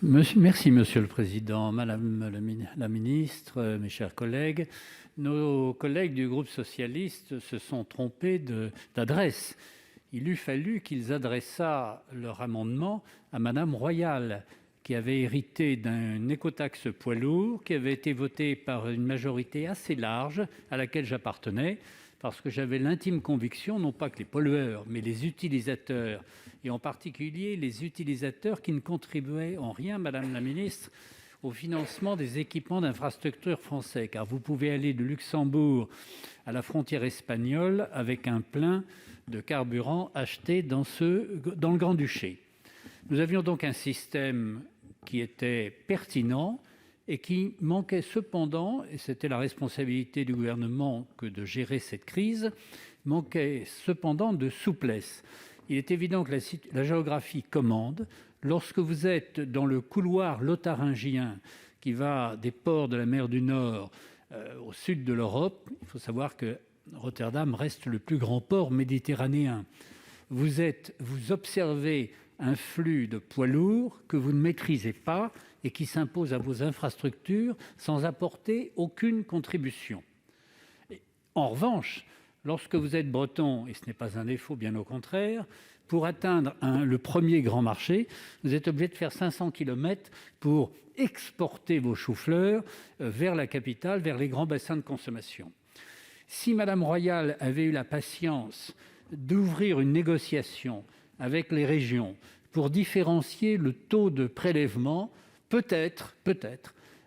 Merci, Monsieur le Président, Madame la ministre, mes chers collègues. Nos collègues du groupe socialiste se sont trompés d'adresse. Il eût fallu qu'ils adressâent leur amendement à Madame Royal, qui avait hérité d'une écotaxe poids lourds, qui avait été votée par une majorité assez large à laquelle j'appartenais, parce que j'avais l'intime conviction, non pas que les pollueurs, mais les utilisateurs, et en particulier les utilisateurs qui ne contribuaient en rien, Madame la ministre, au financement des équipements d'infrastructures français. Car vous pouvez aller de Luxembourg à la frontière espagnole avec un plein de carburant acheté dans le Grand-Duché. Nous avions donc un système qui était pertinent et qui manquait cependant, et c'était la responsabilité du gouvernement que de gérer cette crise, manquait cependant de souplesse. Il est évident que la géographie commande. Lorsque vous êtes dans le couloir lotharingien qui va des ports de la mer du Nord au sud de l'Europe, il faut savoir que Rotterdam reste le plus grand port méditerranéen. Vous observez un flux de poids lourds que vous ne maîtrisez pas et qui s'impose à vos infrastructures sans apporter aucune contribution. En revanche, lorsque vous êtes breton, et ce n'est pas un défaut, bien au contraire, pour atteindre le premier grand marché, vous êtes obligé de faire 500 kilomètres pour exporter vos choux-fleurs vers la capitale, vers les grands bassins de consommation. Si Madame Royal avait eu la patience d'ouvrir une négociation avec les régions pour différencier le taux de prélèvement, peut-être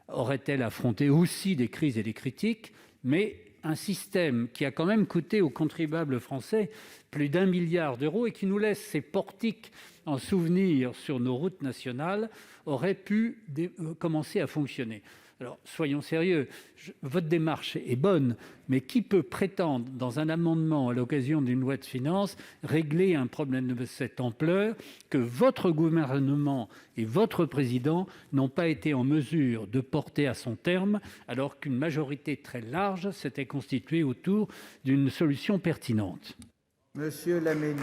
aurait-elle affronté aussi des crises et des critiques, mais un système qui a quand même coûté aux contribuables français plus d'1 milliard d'euros et qui nous laisse ses portiques en souvenir sur nos routes nationales aurait pu commencer à fonctionner. Alors, soyons sérieux, votre démarche est bonne, mais qui peut prétendre, dans un amendement à l'occasion d'une loi de finances, régler un problème de cette ampleur que votre gouvernement et votre président n'ont pas été en mesure de porter à son terme, alors qu'une majorité très large s'était constituée autour d'une solution pertinente? Monsieur Laménie.